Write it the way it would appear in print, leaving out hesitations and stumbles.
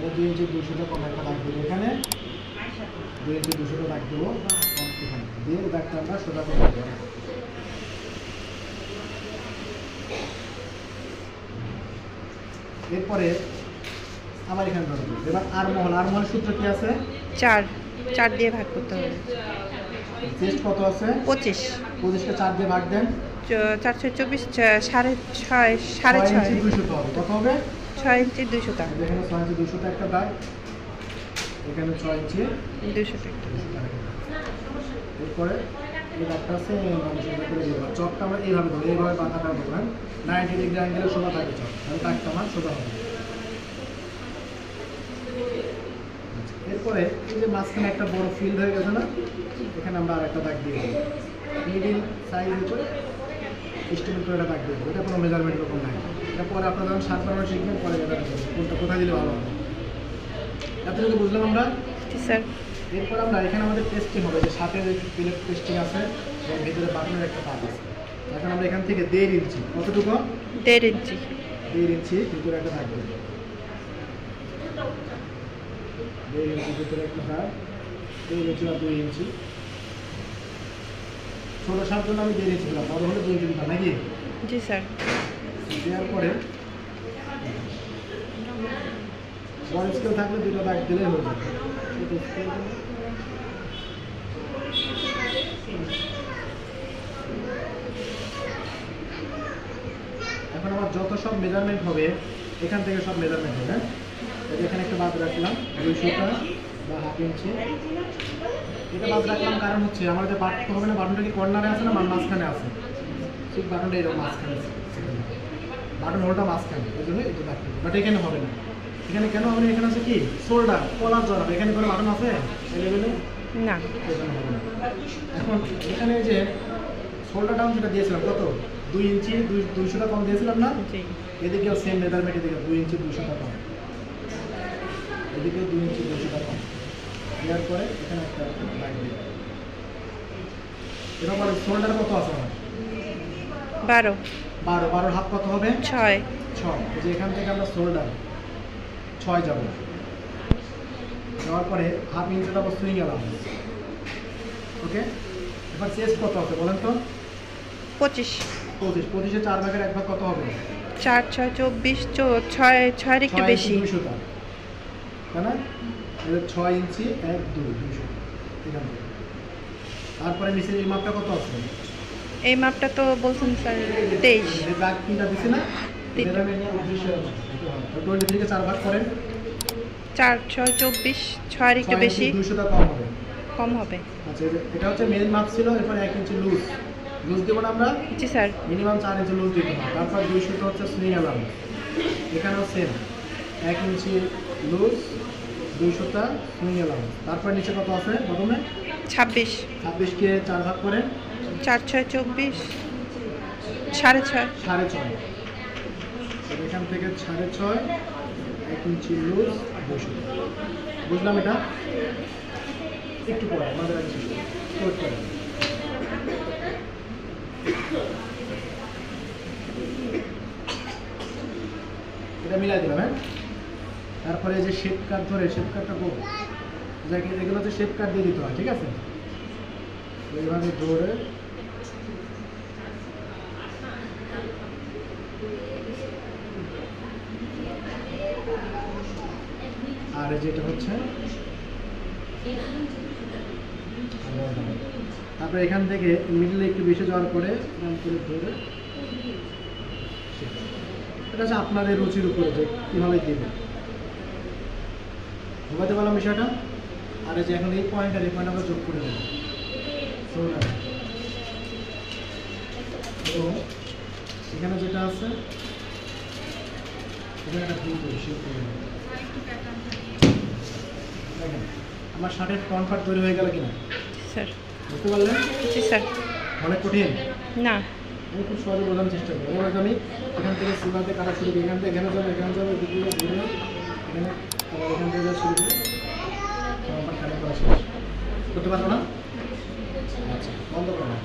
2 ইঞ্চি 200টা কম একটা দাগ দেবো এখানে, 2 ইঞ্চি 200টা দাগ দেবো এখানে দিয়ে দাগটা আমরা সোজা করে দেবো। এরপরে আবার এখানে ধরবো। এবার আরমহল সূত্র কি আছে? 4 দিয়ে ভাগ করতে হবে। চেস্ট কত আছে? 25। 25কে 4 দিয়ে ভাগ দেন। 4 × 24 6.5 ইঞ্চি 200 হবে। কত হবে? 6 ইঞ্চি 200 টা। এখানে 6 ইঞ্চি 200 টা একটা দাগ, এখানে 6 ইঞ্চি 200 টা। এরপরে এই দাগটা আছে সোজা করে দেবো। চকটা আমরা এইভাবে ধরবো, এইভাবে পাতাটা ধরবেন, 90 ডিগ্রি অ্যাঙ্গেলে সোজা থাকে চক, তাহলে দাগটা আমার সোজা হবে। এরপরে এই যে মাঝখানে একটা বড় ফিল্ড হয়ে গেছে না, এখানে আমরা আর একটা দাগ দিয়ে দেবো মিডিল সাইজ করে এস্টিমেট করে একটা দাগ দিয়ে দেবো। এটা কোনো মেজারমেন্ট রকম নাই, এটা পরে আপনারা যখন শার্ট বানানো শিখবেন পরে কোনটা কোথায় দিলে ভালো হবে। এতটুকু বুঝলাম আমরা? স্যার। এরপর আমরা এখানে আমাদের টেস্টিং হবে, যে সাথে প্লেট টেস্টিং আছে এবং ভিতরে বাটনের একটা পার্ট আছে। এখন আমরা এখান থেকে 1.5 ইঞ্চি, কতটুকু? 1.5 ইঞ্চি। 1.5 ইঞ্চি ভিতরে একটা দাগ দেবো। 1.5 ইঞ্চি ভিতরে একটা দাগ, 1.5 ইঞ্চি বা 2 ইঞ্চি। ছোট সার জন্য আমি 1.5 ইঞ্চি দিলাম, বড় হলে 2 ইঞ্চি দিলাম নাকি? জি স্যার। দেওয়ার পরে বড় স্কেল থাকলে 2টা দাগ দিলেই হয়ে যাবে। এখন আমার যত সব মেজারমেন্ট হবে এখান থেকে সব মেজারমেন্ট হবে। এখানে একটা বাদ রাখলাম 200টা বা 1/2 ইঞ্চি। এটা বাদ রাখলাম কারণ হচ্ছে আমার যে বাটতে হবে না, বাটনটা কি কর্নারে আছে না মাঝখানে আছে? ঠিক বাটনটা এরকম মাঝখানে আছে, বাটন হোলটা মাঝখানে, এই জন্য এটা রাখতে হবে। বাট এখানে হবে না। এখানে কেন হবে না? এখানে আছে কি শোল্ডার, কলার জড়াব, এখানে কোনো বাটন আছে এই লেভেলে না, এখানে হবে না। এখন এখানে যে শোল্ডার ডাউন যেটা দিয়েছিলাম কত? 2 ইঞ্চি 200টা কম দিয়েছিলাম না? জি। এদিকেও সেম মেজারমেন্ট, এদিকে 2 ইঞ্চি 200টা কম, এদিকে 2 ইঞ্চি 200টা কম দেওয়ার পরে এখানে একটা লাইন দিই। এরপর শোল্ডার কত আছে আমার? 12। 12 হাত কত হবে? 6। এই যে এখান থেকে আমরা শোল্ডার 6 যাব, যাওয়ার পরে 1/2 ইঞ্চি যাবো সুইং এলাম। ওকে, এবার চেস্ট কত আছে বলেন তো? 25। 25 4 ভাগের 1 ভাগ কত হবে? 4 × 6 = 24। 6 একটু বেশি। 200টা, তাই না? 6 ইঞ্চি 1 2 200 এখান থেকে। তারপরে নিচে এই মাপটা কত আছে? এই মাপটা তো বলছেন স্যার 23। এই দাগ তিনটা দিছি না? এটা আমি উদ্দেশ্য 23 কে 4 ভাগ করেন। 4 × 6 = 24। 6 একটু বেশি। 200টা কম হবে। কম হবে। আচ্ছা, এটা হচ্ছে মেন মাপ ছিল। এরপর 1 ইঞ্চি লুজ দেব না আমরা? জি স্যার। মিনিমাম 4 ইঞ্চি লুজ দিতে হবে। তারপর 200টা হচ্ছে সুইং এলাম, এখানেও সেম 1 ইঞ্চি লুজ 200টা সুইং এলাম। তারপর নিচে কত আছে প্রথমে? 26। 26 কে 4 ভাগ করেন। 4 × 6 = 24। 6.5। 6.5। এখান থেকে 6.5 1 ইঞ্চি লুজ 200। বুঝলাম এটা? একটু পরে আমাদের এটা মিলাই দিলাম। হ্যাঁ, তারপরে যে শেপ কাট ধরে শেপ কাটটা করবো, এগুলো হচ্ছে শেপ কাট দিয়ে দিতে হয়, ঠিক আছে? এইভাবে ধরে আর যেটা হচ্ছে তারপরে এখান থেকে মিডলে একটু বেশি যাওয়ার পরে ধরে, এটা হচ্ছে আপনাদের রুচির উপরে যে কীভাবে দেবেন। বোঝাতে পারলাম বিষয়টা? আর এই যে এখন এই পয়েন্ট আমরা যোগ করে দেবো এবং এখানে যেটা আছে এখানে একটা ভুল করি, শেপ করে দেবো। দেখেন আমার শার্টের ফ্রন্ট পার্ট তৈরি হয়ে গেল কিনা স্যার। বুঝতে পারলেন? জি স্যার। অনেক কঠিন না, আমি খুব সহজে বোঝানোর চেষ্টা করি। এবার আমি এখান থেকে সীমাতে কাটা শুরু করি, এখান থেকে এখানে যাবে দিকে ঘুরে এখানে আবার এখান থেকে যা শুরু করি আমার কাটা করা শেষ। করতে পারবো না? আচ্ছা, বন্ধ করো না।